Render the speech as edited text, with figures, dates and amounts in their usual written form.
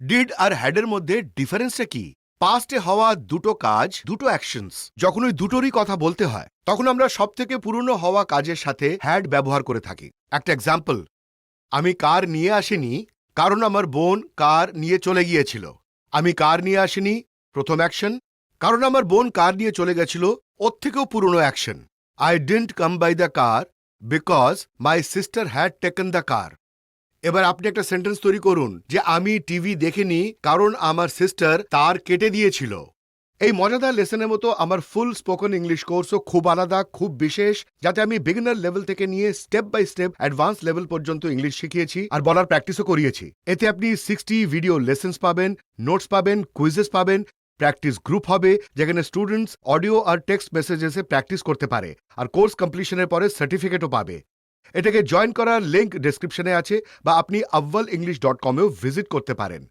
Did আর হ্যাডের মধ্যে ডিফারেন্সটা কি? পাস্টে হওয়া দুটো কাজ, দুটো অ্যাকশনস, যখন ওই দুটোরই কথা বলতে হয় তখন আমরা সবথেকে পুরনো হওয়া কাজের সাথে হ্যাড ব্যবহার করে থাকি। একটা এক্সাম্পল, আমি কার নিয়ে আসিনি কারণ আমার বোন কার নিয়ে চলে গিয়েছিল। আমি কার নিয়ে আসিনি প্রথম অ্যাকশন, কারণ আমার বোন কার নিয়ে চলে গেছিল ওর থেকেও পুরনো action. I didn't come by the car because my sister had taken the car. এবার আপনি একটা সেন্টেন্স তৈরি করুন যে আমি টিভি দেখিনি কারণ আমার সিস্টার তার কেটে দিয়েছিল। এই মজাদার লেসনের মতো আমার ফুল স্পোকেন ইংলিশ কোর্সও খুব আলাদা, খুব বিশেষ, যাতে আমি বিগিনার লেভেল থেকে নিয়ে step by step advance level পর্যন্ত ইংলিশ শিখিয়েছি আর বলার প্র্যাকটিসও করিয়েছি। এতে আপনি 60 ভিডিও লেসন্স পাবেন, নোটস পাবেন, কুইজেস পাবেন, প্র্যাকটিস গ্রুপ হবে যেখানে স্টুডেন্টস অডিও আর টেক্সট মেসেজেসে প্র্যাকটিস করতে পারে আর কোর্স কমপ্লিশনের পরে সার্টিফিকেটও পাবে। এটাকে জয়েন করার লিঙ্ক ডেসক্রিপশনে আছে বা আপনি avvalenglish.com এও ভিজিট করতে পারেন।